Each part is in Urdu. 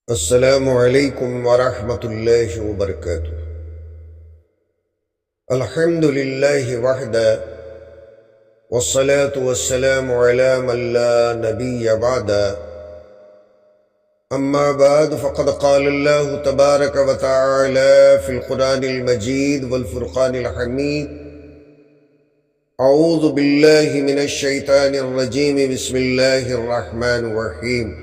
السلام علیکم ورحمۃ اللہ وبرکاتہ۔ الحمد للہ وحدہ والصلاة والسلام علی من لا نبی بعدہ، اما بعد فقد قال اللہ تبارک وتعالی فی القرآن المجید والفرقان الحمید۔ اعوذ باللہ من الشیطان الرجیم، بسم اللہ الرحمن الرحیم۔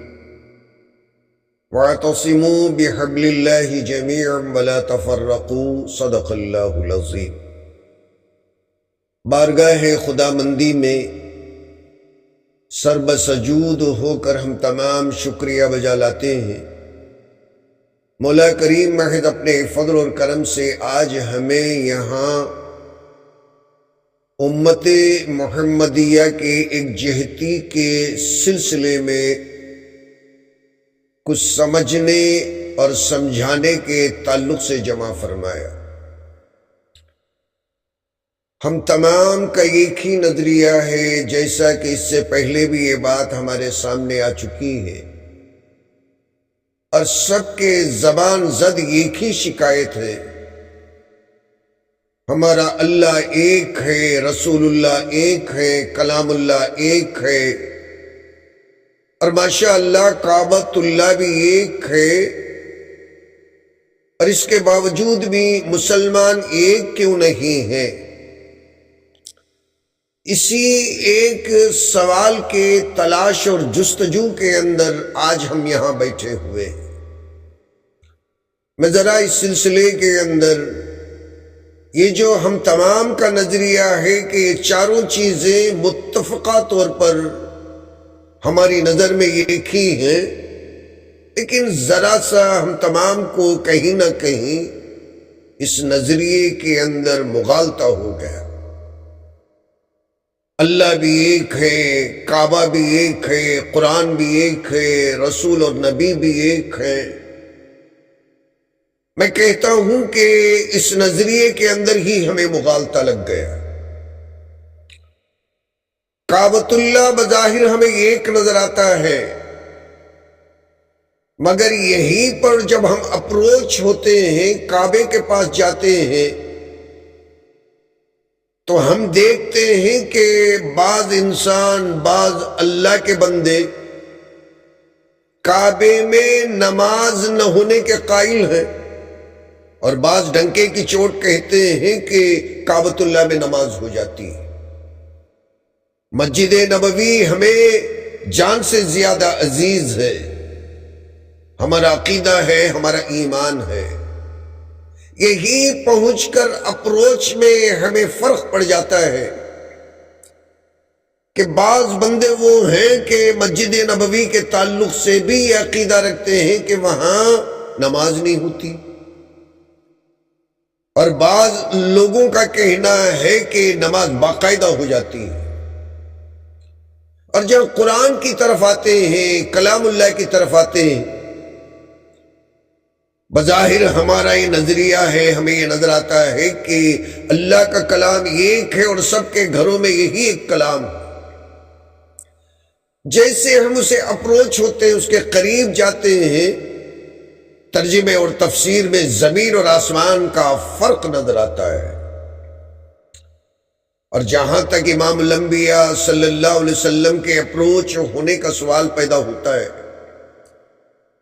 وَاعْتَصِمُوا بِحَبْلِ اللَّهِ جَمِيعًا وَلَا تَفَرَّقُوا، صدق اللہ العظیم۔ بارگاہ خدا مندی میں سر بسجود ہو کر ہم تمام شکریہ بجا لاتے ہیں۔ مولا کریم محض اپنے فضل اور کرم سے آج ہمیں یہاں امت محمدیہ کے ایک جہتی کے سلسلے میں کچھ سمجھنے اور سمجھانے کے تعلق سے جمع فرمایا۔ ہم تمام کا ایک ہی نظریہ ہے، جیسا کہ اس سے پہلے بھی یہ بات ہمارے سامنے آ چکی ہے، اور سب کے زبان زد ایک ہی شکایت ہے، ہمارا اللہ ایک ہے، رسول اللہ ایک ہے، کلام اللہ ایک ہے، اور ماشاءاللہ کعبۃ اللہ بھی ایک ہے، اور اس کے باوجود بھی مسلمان ایک کیوں نہیں ہے؟ اسی ایک سوال کے تلاش اور جستجو کے اندر آج ہم یہاں بیٹھے ہوئے ہیں۔ میں ذرا اس سلسلے کے اندر یہ جو ہم تمام کا نظریہ ہے کہ یہ چاروں چیزیں متفقہ طور پر ہماری نظر میں ایک ہی ہیں، لیکن ذرا سا ہم تمام کو کہیں نہ کہیں اس نظریے کے اندر مغالطہ ہو گیا۔ اللہ بھی ایک ہے، کعبہ بھی ایک ہے، قرآن بھی ایک ہے، رسول اور نبی بھی ایک ہے۔ میں کہتا ہوں کہ اس نظریے کے اندر ہی ہمیں مغالطہ لگ گیا۔ کعبۃ اللہ بظاہر ہمیں ایک نظر آتا ہے، مگر یہی پر جب ہم اپروچ ہوتے ہیں، کعبے کے پاس جاتے ہیں، تو ہم دیکھتے ہیں کہ بعض انسان، بعض اللہ کے بندے کعبے میں نماز نہ ہونے کے قائل ہیں، اور بعض ڈنکے کی چوٹ کہتے ہیں کہ کعبۃ اللہ میں نماز ہو جاتی ہے۔ مسجد نبوی ہمیں جان سے زیادہ عزیز ہے، ہمارا عقیدہ ہے، ہمارا ایمان ہے۔ یہی پہنچ کر اپروچ میں ہمیں فرق پڑ جاتا ہے کہ بعض بندے وہ ہیں کہ مسجد نبوی کے تعلق سے بھی یہ عقیدہ رکھتے ہیں کہ وہاں نماز نہیں ہوتی، اور بعض لوگوں کا کہنا ہے کہ نماز باقاعدہ ہو جاتی ہے۔ اور جب قرآن کی طرف آتے ہیں، کلام اللہ کی طرف آتے ہیں، بظاہر ہمارا یہ نظریہ ہے، ہمیں یہ نظر آتا ہے کہ اللہ کا کلام ایک ہے اور سب کے گھروں میں یہی ایک کلام ہے۔ جیسے ہم اسے اپروچ ہوتے ہیں، اس کے قریب جاتے ہیں، ترجمے اور تفسیر میں زمین اور آسمان کا فرق نظر آتا ہے۔ اور جہاں تک امام الانبیاء صلی اللہ علیہ وسلم کے اپروچ ہونے کا سوال پیدا ہوتا ہے،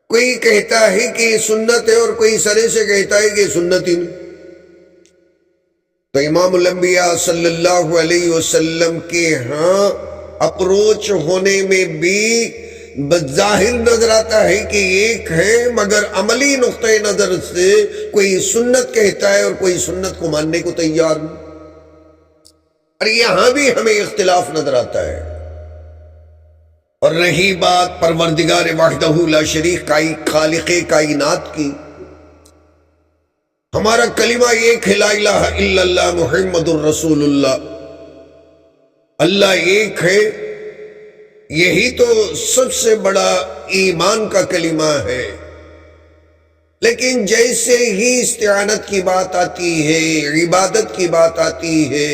کوئی کہتا ہے کہ یہ سنت ہے اور کوئی سرے سے کہتا ہے کہ یہ سنت ہی نہیں، تو امام الانبیاء صلی اللہ علیہ وسلم کے ہاں اپروچ ہونے میں بھی بظاہر نظر آتا ہے کہ ایک ہے، مگر عملی نقطۂ نظر سے کوئی سنت کہتا ہے اور کوئی سنت کو ماننے کو تیار نہیں، اور یہاں بھی ہمیں اختلاف نظر آتا ہے۔ اور رہی بات پروردگار وحدہ لا شریک خالق کائنات کی، ہمارا کلمہ ایک ہے، لا الہ الا اللہ محمد الرسول اللہ۔ اللہ ایک ہے، یہی تو سب سے بڑا ایمان کا کلمہ ہے، لیکن جیسے ہی استعانت کی بات آتی ہے، عبادت کی بات آتی ہے،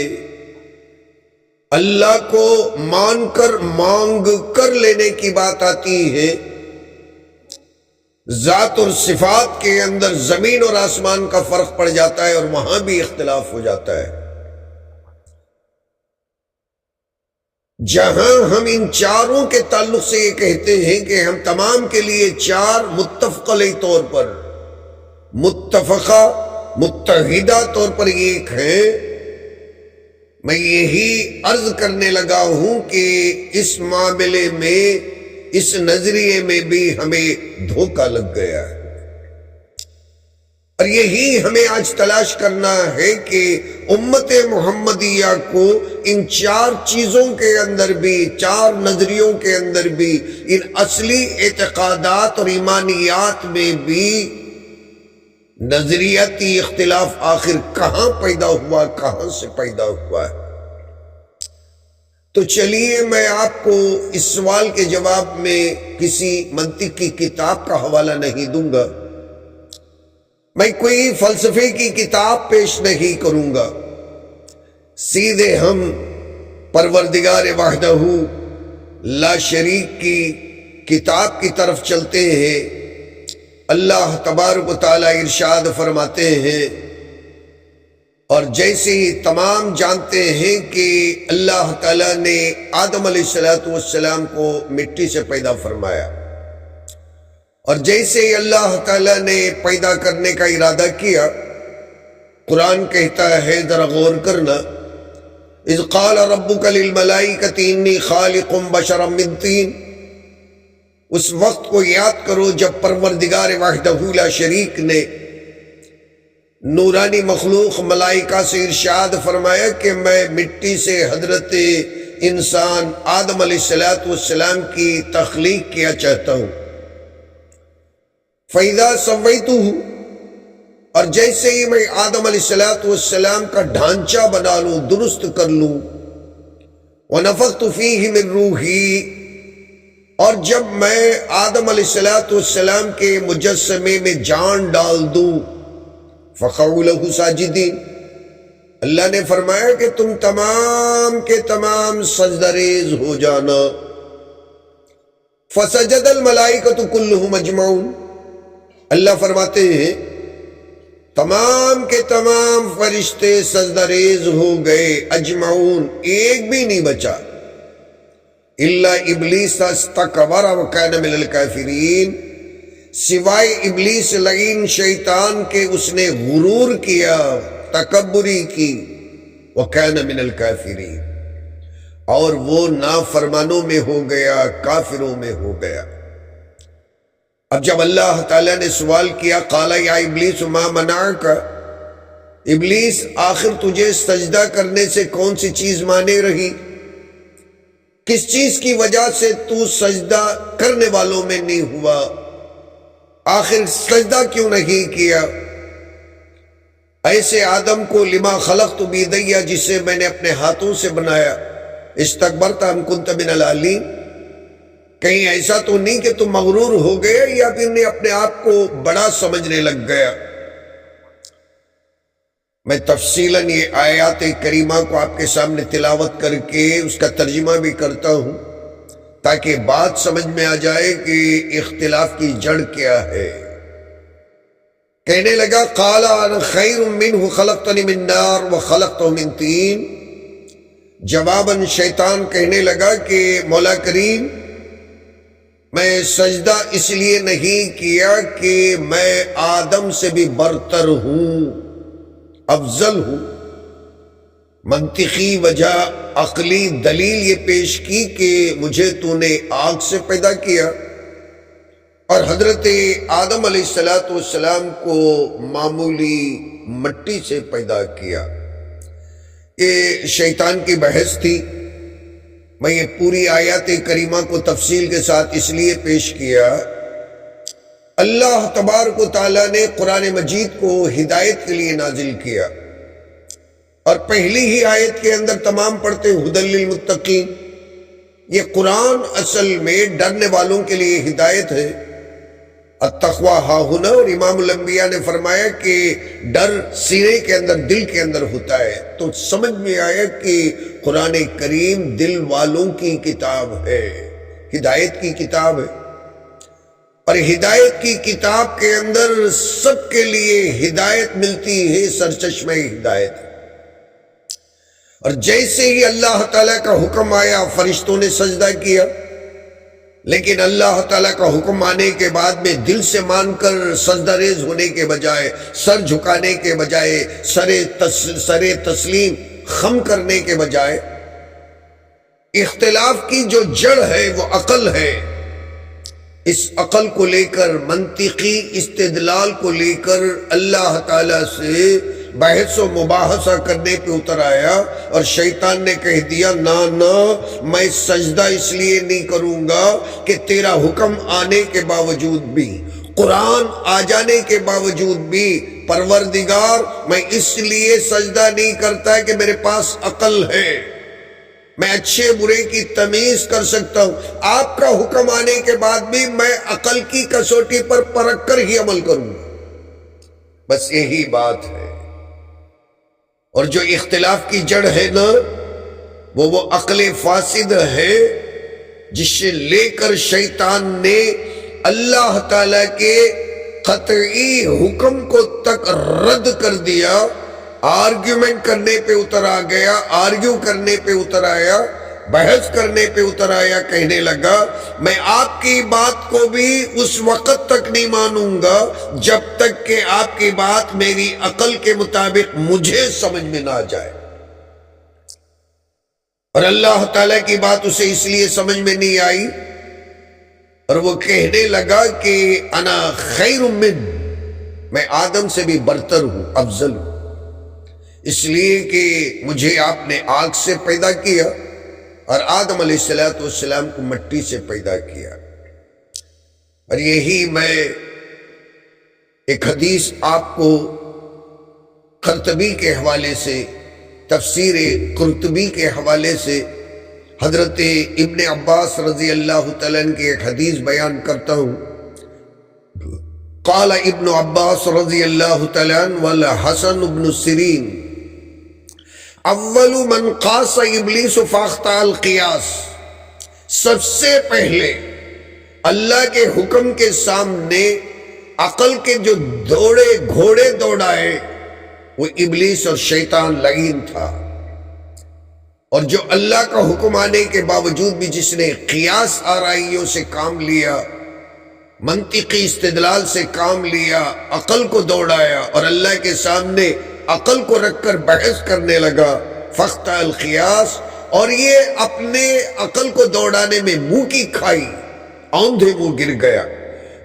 اللہ کو مان کر مانگ کر لینے کی بات آتی ہے، ذات اور صفات کے اندر زمین اور آسمان کا فرق پڑ جاتا ہے اور وہاں بھی اختلاف ہو جاتا ہے۔ جہاں ہم ان چاروں کے تعلق سے یہ کہتے ہیں کہ ہم تمام کے لیے چار متفق علیہ طور پر، متفقہ متحدہ طور پر ایک ہیں، میں یہی عرض کرنے لگا ہوں کہ اس معاملے میں، اس نظریے میں بھی ہمیں دھوکہ لگ گیا ہے، اور یہی ہمیں آج تلاش کرنا ہے کہ امت محمدیہ کو ان چار چیزوں کے اندر بھی، چار نظریوں کے اندر بھی، ان اصلی اعتقادات اور ایمانیات میں بھی نظریاتی اختلاف آخر کہاں پیدا ہوا، کہاں سے پیدا ہوا ہے۔ تو چلیے میں آپ کو اس سوال کے جواب میں کسی منطق کی کتاب کا حوالہ نہیں دوں گا، میں کوئی فلسفے کی کتاب پیش نہیں کروں گا، سیدھے ہم پروردگار وحدہ لا شریک کی کتاب کی طرف چلتے ہیں۔ اللہ تبارک و تعالی ارشاد فرماتے ہیں، اور جیسے ہی تمام جانتے ہیں کہ اللہ تعالی نے آدم علیہ السلام کو مٹی سے پیدا فرمایا، اور جیسے ہی اللہ تعالیٰ نے پیدا کرنے کا ارادہ کیا، قرآن کہتا ہے ذرا غور کرنا، اذ قال ربک للملائکۃ انی خالق بشرا من طین، اس وقت کو یاد کرو جب پروردگار وحدہ لا شریک نے نورانی مخلوق ملائکہ سے ارشاد فرمایا کہ میں مٹی سے حضرت انسان آدم علیہ السلام کی تخلیق کیا چاہتا ہوں۔ فَإِذَا سَوَّيْتُهُ، اور جیسے ہی میں آدم علیہ السلام کا ڈھانچہ بنا لوں، درست کر لوں، وَنَفَخْتُ فِيهِ مِن رُوحِي، اور جب میں آدم علیہ السلام کے مجسمے میں جان ڈال دوں، فَقَعُوا لَهُ سَاجِدِينَ، اللہ نے فرمایا کہ تم تمام کے تمام سجدہ ریز ہو جانا۔ فَسَجَدَ الْمَلَائِكَةُ كُلُّهُمْ أَجْمَعُونَ، اللہ فرماتے ہیں تمام کے تمام فرشتے سجدہ ریز ہو گئے، اجمعون، ایک بھی نہیں بچا، الا ابلیس استکبر وکان من الکافرین، سوائے ابلیس لعین شیطان کے، اس نے غرور کیا، تکبری کی، وکان من الکافرین، اور وہ نافرمانوں میں ہو گیا، کافروں میں ہو گیا۔ اب جب اللہ تعالیٰ نے سوال کیا، قال یا ابلیس ما منعک، ابلیس آخر تجھے سجدہ کرنے سے کون سی چیز مانے رہی، کس چیز کی وجہ سے تو سجدہ کرنے والوں میں نہیں ہوا، آخر سجدہ کیوں نہیں کیا؟ ایسے آدم کو لما خلقت بیدیا، جسے میں نے اپنے ہاتھوں سے بنایا، استکبرت ام کنت من العالین، کہیں ایسا تو نہیں کہ تم مغرور ہو گئے یا پھر نے اپنے آپ کو بڑا سمجھنے لگ گیا۔ میں تفصیلاً یہ آیات کریمہ کو آپ کے سامنے تلاوت کر کے اس کا ترجمہ بھی کرتا ہوں تاکہ بات سمجھ میں آ جائے کہ اختلاف کی جڑ کیا ہے۔ کہنے لگا قال انا خیر منہ خلقتنی من نار وخلقتہ من طین، جواباً شیطان کہنے لگا کہ مولا کریم، میں سجدہ اس لیے نہیں کیا کہ میں آدم سے بھی برتر ہوں، افضل ہوں۔ منطقی وجہ، عقلی دلیل یہ پیش کی کہ مجھے تو نے آگ سے پیدا کیا اور حضرت آدم علیہ السلام کو معمولی مٹی سے پیدا کیا۔ یہ شیطان کی بحث تھی۔ میں یہ پوری آیات کریمہ کو تفصیل کے ساتھ اس لیے پیش کیا، اللہ تبارک و تعالیٰ نے قرآن مجید کو ہدایت کے لیے نازل کیا، اور پہلی ہی آیت کے اندر تمام پڑھتے ہدی للمتقین، یہ قرآن اصل میں ڈرنے والوں کے لیے ہدایت ہے۔ التقویٰ ہاہنا، اور امام الانبیاء نے فرمایا کہ ڈر سینے کے اندر، دل کے اندر ہوتا ہے، تو سمجھ میں آیا کہ قرآن کریم دل والوں کی کتاب ہے، ہدایت کی کتاب ہے۔ اور ہدایت کی کتاب کے اندر سب کے لیے ہدایت ملتی ہے، سرچشمہ ہدایت۔ اور جیسے ہی اللہ تعالیٰ کا حکم آیا فرشتوں نے سجدہ کیا، لیکن اللہ تعالیٰ کا حکم آنے کے بعد میں دل سے مان کر سجدہ ریز ہونے کے بجائے، سر جھکانے کے بجائے، سر تسلیم خم کرنے کے بجائے، اختلاف کی جو جڑ ہے وہ عقل ہے، اس عقل کو لے کر، منطقی استدلال کو لے کر اللہ تعالیٰ سے بحث و مباحثہ کرنے پہ اتر آیا، اور شیطان نے کہہ دیا نا میں سجدہ اس لیے نہیں کروں گا کہ تیرا حکم آنے کے باوجود بھی، قرآن آ جانے کے باوجود بھی، پروردگار میں اس لیے سجدہ نہیں کرتا کہ میرے پاس عقل ہے، میں اچھے برے کی تمیز کر سکتا ہوں، آپ کا حکم آنے کے بعد بھی میں عقل کی کسوٹی پر پرکھ کر ہی عمل کروں گا۔ بس یہی بات ہے۔ اور جو اختلاف کی جڑ ہے نا، وہ عقل فاسد ہے، جس سے لے کر شیطان نے اللہ تعالی کے قطعی حکم کو تک رد کر دیا، آرگیومنٹ کرنے پہ اتر آ گیا، آرگیو کرنے پہ اتر آیا، بحث کرنے پہ اتر آیا، کہنے لگا میں آپ کی بات کو بھی اس وقت تک نہیں مانوں گا جب تک کہ آپ کی بات میری عقل کے مطابق مجھے سمجھ میں نہ آ جائے۔ اور اللہ تعالیٰ کی بات اسے اس لیے سمجھ میں نہیں آئی، اور وہ کہنے لگا کہ انا خیر من، میں آدم سے بھی برتر ہوں، افضل ہوں، اس لیے کہ مجھے آپ نے آگ سے پیدا کیا اور آدم علیہ السلام کو مٹی سے پیدا کیا۔ اور یہی میں ایک حدیث آپ کو قرطبی کے حوالے سے، تفسیر قرطبی کے حوالے سے حضرت ابن عباس رضی اللہ تعالیٰ عنہ کی ایک حدیث بیان کرتا ہوں۔ قال ابن عباس رضی اللہ تعالیٰ عنہ والحسن بن سیرین اول من قاس ابلیس فاخطا القیاس، سب سے پہلے اللہ کے حکم کے سامنے عقل کے جو گھوڑے دوڑائے وہ ابلیس اور شیطان لعین تھا، اور جو اللہ کا حکم آنے کے باوجود بھی جس نے قیاس آرائیوں سے کام لیا، منطقی استدلال سے کام لیا، عقل کو دوڑایا اور اللہ کے سامنے عقل کو رکھ کر بحث کرنے لگا، فاخطا القیاس، اور یہ اپنے عقل کو دوڑانے میں منہ کی کھائی، اوندھے منہ گر گیا۔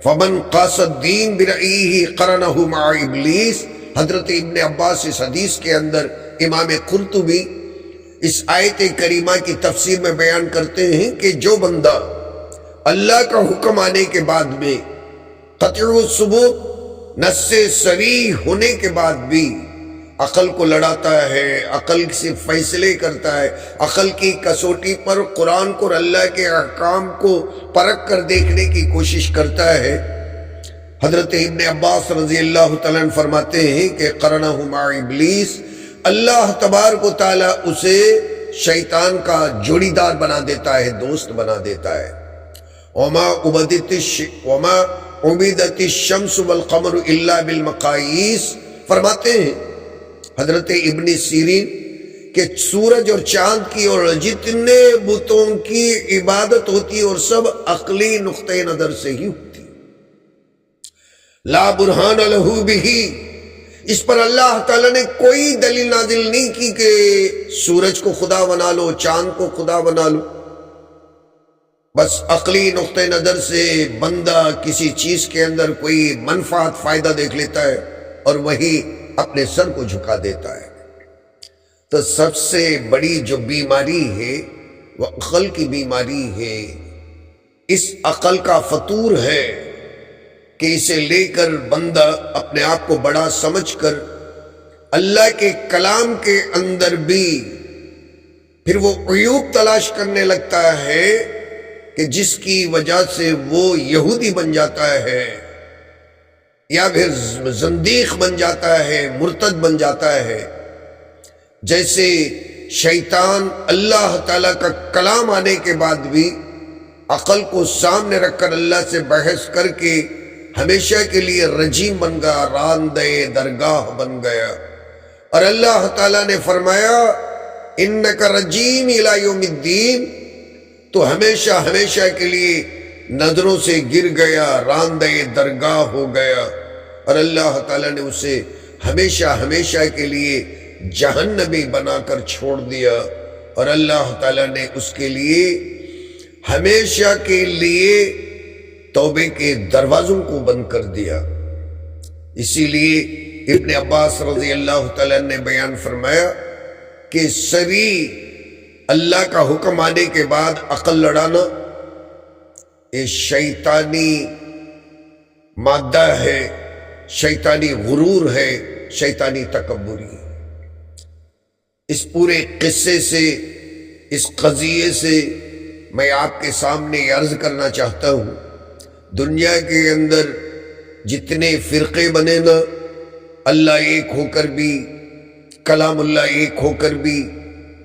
فمن قاس الدین برأیہ قرنہ مع ابلیس، حضرت ابن عباس اس حدیث کے اندر امام قرطبی اس آیت کریمہ کی تفسیر میں بیان کرتے ہیں کہ جو بندہ اللہ کا حکم آنے کے بعد میں قطع الثبوت، نص صریح ہونے کے بعد بھی عقل کو لڑاتا ہے، عقل سے فیصلے کرتا ہے، عقل کی کسوٹی پر قرآن کو اور اللہ کے احکام کو پرکھ کر دیکھنے کی کوشش کرتا ہے، حضرت ابن عباس رضی اللہ تعالیٰ عنہ فرماتے ہیں کہ قرنہ مع ابلیس، اللہ تبارک و تعالیٰ اسے شیطان کا جوڑی دار بنا دیتا ہے، دوست بنا دیتا ہے۔ وما عبدت الشمس والقمر الا بالمقاییس، فرماتے ہیں حضرت ابن سیرین کہ سورج اور چاند کی اور جتنے بتوں کی عبادت ہوتی اور سب عقلی نقطۂ نظر سے ہی ہوتی، لا برہان لہ بہ، اس پر اللہ تعالیٰ نے کوئی دلیل نازل نہیں کی کہ سورج کو خدا بنا لو، چاند کو خدا بنا لو، بس عقلی نقطۂ نظر سے بندہ کسی چیز کے اندر کوئی منفعت فائدہ دیکھ لیتا ہے اور وہی اپنے سر کو جھکا دیتا ہے۔ تو سب سے بڑی جو بیماری ہے وہ عقل کی بیماری ہے، اس عقل کا فطور ہے کہ اسے لے کر بندہ اپنے آپ کو بڑا سمجھ کر اللہ کے کلام کے اندر بھی پھر وہ عیوب تلاش کرنے لگتا ہے کہ جس کی وجہ سے وہ یہودی بن جاتا ہے یا پھر زندیق بن جاتا ہے، مرتد بن جاتا ہے۔ جیسے شیطان اللہ تعالیٰ کا کلام آنے کے بعد بھی عقل کو سامنے رکھ کر اللہ سے بحث کر کے ہمیشہ کے لیے رجیم بن گیا، راندے درگاہ بن گیا۔ اور اللہ تعالیٰ نے فرمایا انک رجیم الی یوم الدین، تو ہمیشہ ہمیشہ کے لیے نظروں سے گر گیا، راندے درگاہ ہو گیا، اور اللہ تعالیٰ نے اسے ہمیشہ ہمیشہ کے لیے جہنمی بنا کر چھوڑ دیا، اور اللہ تعالیٰ نے اس کے لیے ہمیشہ کے لیے توبے کے دروازوں کو بند کر دیا۔ اسی لیے ابن عباس رضی اللہ تعالیٰ نے بیان فرمایا کہ سبھی اللہ کا حکم آنے کے بعد عقل لڑانا یہ شیطانی مادہ ہے، شیطانی غرور ہے، شیطانی تکبری۔ اس پورے قصے سے، اس قضیے سے میں آپ کے سامنے عرض کرنا چاہتا ہوں، دنیا کے اندر جتنے فرقے بنے نا، اللہ ایک ہو کر بھی، کلام اللہ ایک ہو کر بھی،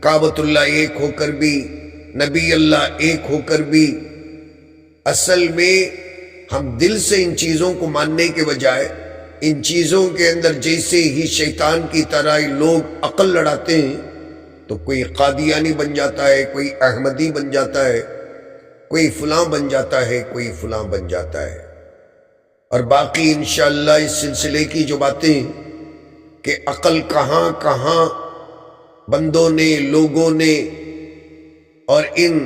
کعبۃ اللہ ایک ہو کر بھی، نبی اللہ ایک ہو کر بھی، اصل میں ہم دل سے ان چیزوں کو ماننے کے بجائے ان چیزوں کے اندر جیسے ہی شیطان کی طرح لوگ عقل لڑاتے ہیں، تو کوئی قادیانی بن جاتا ہے، کوئی احمدی بن جاتا ہے، کوئی فلاں بن جاتا ہے، کوئی فلاں بن جاتا ہے۔ اور باقی انشاءاللہ اس سلسلے کی جو باتیں کہ عقل کہاں کہاں بندوں نے، لوگوں نے اور ان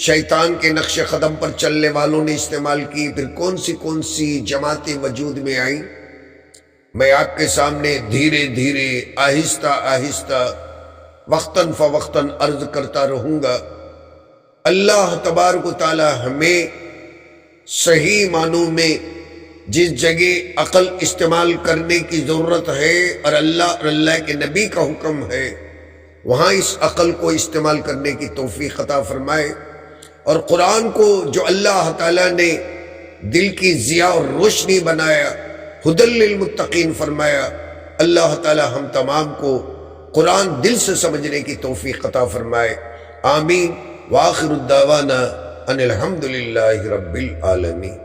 شیطان کے نقش قدم پر چلنے والوں نے استعمال کی، پھر کون سی جماعتیں وجود میں آئیں، میں آپ کے سامنے دھیرے دھیرے آہستہ آہستہ وقتاً فوقتاً عرض کرتا رہوں گا۔ اللہ تبارک و تعالی ہمیں صحیح معنوں میں جس جگہ عقل استعمال کرنے کی ضرورت ہے اور اللہ کے نبی کا حکم ہے، وہاں اس عقل کو استعمال کرنے کی توفیق عطا فرمائے، اور قرآن کو جو اللہ تعالیٰ نے دل کی ضیاء اور روشنی بنایا، ہدی للمتقین فرمایا، اللہ تعالیٰ ہم تمام کو قرآن دل سے سمجھنے کی توفیق عطا فرمائے۔ آمین۔ وآخر الدعوانا ان الحمدللہ رب العالمین۔